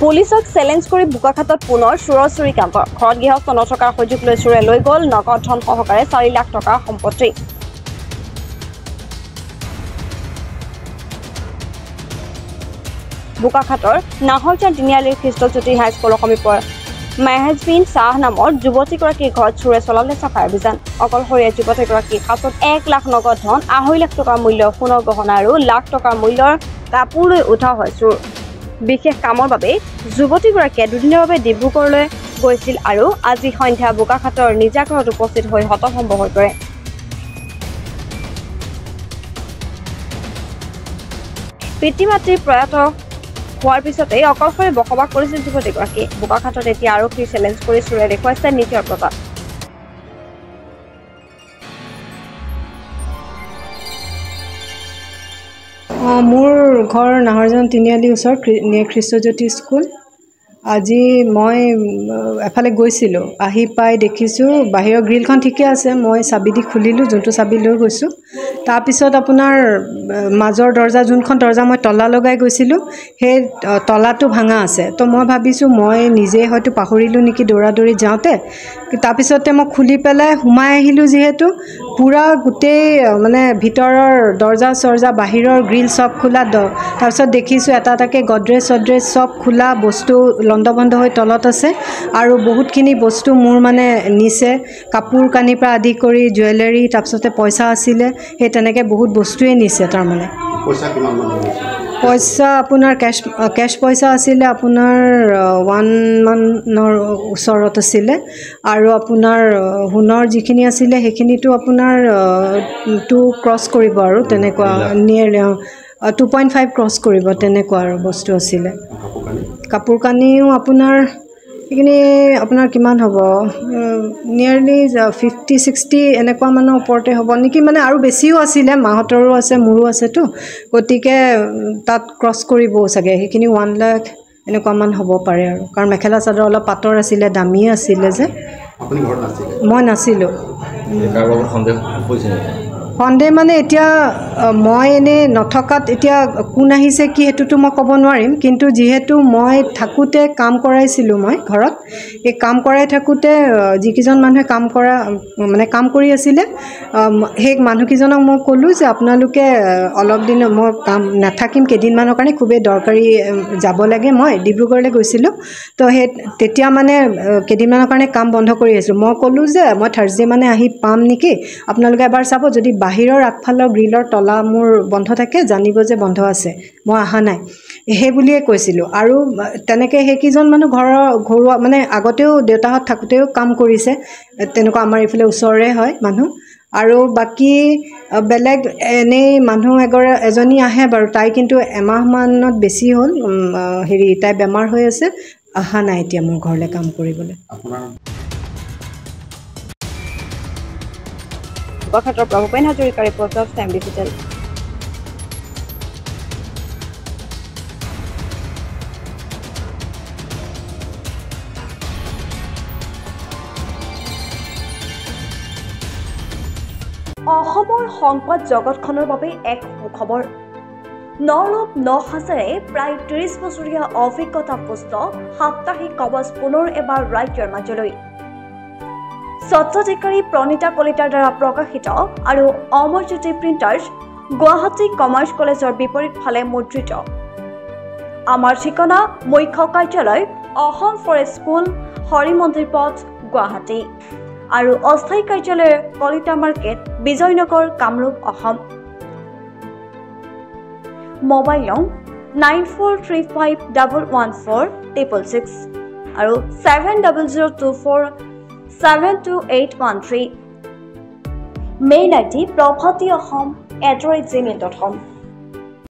পুলিচক চেলেঞ্জ কৰি বোকাখাটত পুনৰ চোৰৰ চুৰি কাণ্ড ঘৰত গৃহস্থ নথকাৰ সুযোগ লৈ চোৰে লৈ গ'ল নগদ ধন সহকাৰে 4 লাখ টকাৰ সম্পত্তি বোকাখাটৰ নাহৰজান তিনিআলিৰ খ্ৰীষ্টজ্যোতি হাইস্কুলৰ সমীপৰ মেহেজবিন চাহ নামৰ যুৱতীগৰাকীৰ ঘৰত চোৰে চলালে চাফাই অভিযান অকলশৰীয়া যুৱতীগৰাকীৰ হাতত 1 লাখ নগদ ধন 2.5 লাখ টকাৰ মূল্যৰ সোণৰ গহনা আৰু লাখ টকাৰ মূল্যৰ কাপোৰ লৈ উঠাও হয় চোৰ বিশেষ কামৰ বাবে যুৱতীগৰাকীয়ে দুদিনৰ বাবে ডিব্ৰুগড়লৈ গৈছিল আৰু আজি সন্ধ্যা বোকাখাটৰ নিজা ঘৰত উপস্থিত হৈ হতভম্ব হৈ পৰে পিতৃ মাতৃৰ প্ৰয়াত হোৱাৰ পিছতে অকলশৰে বসবাস কৰিছিল যুৱতীগৰাকী বোকাখাটত এতিয়া আৰক্ষীৰ চেলেঞ্জ কৰি চোৰে দেখুৱাইছে নিজৰ প্ৰতাপ মোৰ ঘৰ নাহৰজান তিনিআলি ওচৰত খ্ৰীষ্টজ্যোতি স্কুল আজি মই এফালে গৈছিলোঁ আহি পাই দেখিছোঁ বাহিৰৰ গ্ৰিলখন ঠিকে আছে মই চাবি দি খুলিলোঁ যোনটো চাবি লৈ গৈছোঁ তাৰপিছত আপোনাৰ মাজৰ দৰ্জা যোনখন দৰ্জা মই তলা লগাই গৈছিলোঁ সেই তলাটো ভাঙা আছে তো মই ভাবিছোঁ মই নিজে হয়তো পাহৰিলোঁ নেকি দৌৰা-দৌৰি যাওঁতে তাৰপিছতে মই খুলি পেলাই সোমাই আহিলোঁ যিহেতু পুৰা গোটেই মানে ভিতৰৰ দৰ্জা চৰ্জা বাহিৰৰ গ্ৰিল সব খোলা তাৰপিছত দেখিছোঁ এটা এটাকৈ গডৰেজ চডৰেজ সব খোলা বস্তু লণ্ডভণ্ড হৈ তলত আছে আৰু বহুতখিনি বস্তু মোৰ মানে নিছে কাপোৰ কানিৰ পৰা আদি কৰি জুৱেলাৰী তাৰপিছতে পইচা আছিলে সেই তেনেকৈ বহুত বস্তুৱে নিছে তাৰমানে পইচা আপোনাৰ কেছ পইচা আছিলে আপোনাৰ 1 মানৰ ওচৰত আছিলে আৰু আপোনাৰ সোণৰ যিখিনি আছিলে সেইখিনিতো আপোনাৰ 2 ক্ৰছ কৰিব আৰু তেনেকুৱা নিয়েৰ 2.5 ক্ৰছ কৰিব তেনেকুৱা আৰু বস্তু আছিলে কাপোৰ কানিও আপোনাৰ এইখিনি আপোনাৰ কিমান হ'ব নিয়াৰলি 50-60 এনেকুৱা মানৰ ওপৰতে হ'ব নেকি মানে আৰু বেছিও আছিলে মাহঁতৰো আছে মোৰো আছেতো গতিকে তাত ক্ৰছ কৰিব চাগে সেইখিনি 1 লাখ এনেকুৱা মান হ'ব পাৰে আৰু কাৰণ মেখেলা চাদৰ অলপ পাতৰ আছিলে দামী আছিলে যে আপুনি ঘৰত নাছিলে মই নাছিলোঁ কাৰোবাৰ সন্দেহ হৈছে সন্দেহ মানে এতিয়া মই এনে নথকাত এতিয়া কোন আহিছে কি হেতুটো মই ক'ব নোৱাৰিম কিন্তু যেহেতু মই থাকোতে কাম কৰাইছিলোঁ মই ঘৰত এই কাম কৰাই থাকোতে যিকিজন মানুহে কাম কৰি আছিলে সেই মানুহকিজনক মই ক'লোঁ যে আপোনালোকে অলপ দিন মই কাম নাথাকিম কেইদিনমানৰ কাৰণে খুবেই দৰকাৰী যাব লাগে মই ডিব্ৰুগড়লৈ গৈছিলোঁ তো সেই তেতিয়া মানে কেইদিনমানৰ কাৰণে কাম বন্ধ কৰি আছিলোঁ মই ক'লোঁ যে মই থাৰ্ছডে মানে আহি পাম নেকি আপোনালোকে এবাৰ চাব যদি বাহিৰৰ আগফালৰ গ্ৰিলৰ তলা মোৰ বন্ধ থাকে জানিব যে বন্ধ আছে মই অহা নাই সেই বুলিয়ে কৈছিলোঁ আৰু তেনেকৈ সেইকেইজন মানুহ ঘৰুৱা মানে আগতেও দেউতাহঁত থাকোঁতেও কাম কৰিছে তেনেকুৱা আমাৰ এইফালে ওচৰৰে হয় মানুহ আৰু বাকী বেলেগ এনেই মানুহ এজনী আহে বাৰু তাই কিন্তু এমাহমানত বেছি হ'ল তাই বেমাৰ হৈ আছে অহা নাই এতিয়া মোৰ ঘৰলৈ কাম কৰিবলৈ বোকাখাটৰ প্ৰভুপেন হাজৰিকাৰ ৰিপৰ্ট অফ টাইম ডিজিটেল অসমৰ সংবাদ জগতখনৰ বাবে এক সুখবৰ নৰূপ নহাজেৰে প্ৰায় 30 বছৰীয়া অভিজ্ঞতা পুষ্ট সাপ্তাহিক কবচ পুনৰ এবাৰ ৰাজ্যৰ মাজলৈ স্বত্বাধিকাৰী প্ৰণীতা কলিতাৰ দ্বাৰা প্ৰকাশিত আৰু অমৰজ্যোতি প্ৰিণ্টাৰ্ছ গুৱাহাটী কমাৰ্চ কলেজৰ বিপৰীত ফালে মুদ্ৰিত আমাৰ ঠিকনা মুখ্য কাৰ্যালয় অসম ফৰেষ্ট স্কুল হৰিমন্দিৰ পথ গুৱাহাটী আৰু অস্থায়ী কাৰ্যালয় কলিতা মাৰ্কেট বিজয়নগৰ কামৰূপ অসম মোবাইল নং 9435114666 আৰু 7024722813 মেইল আইডি prabhati.ahom@gmail.com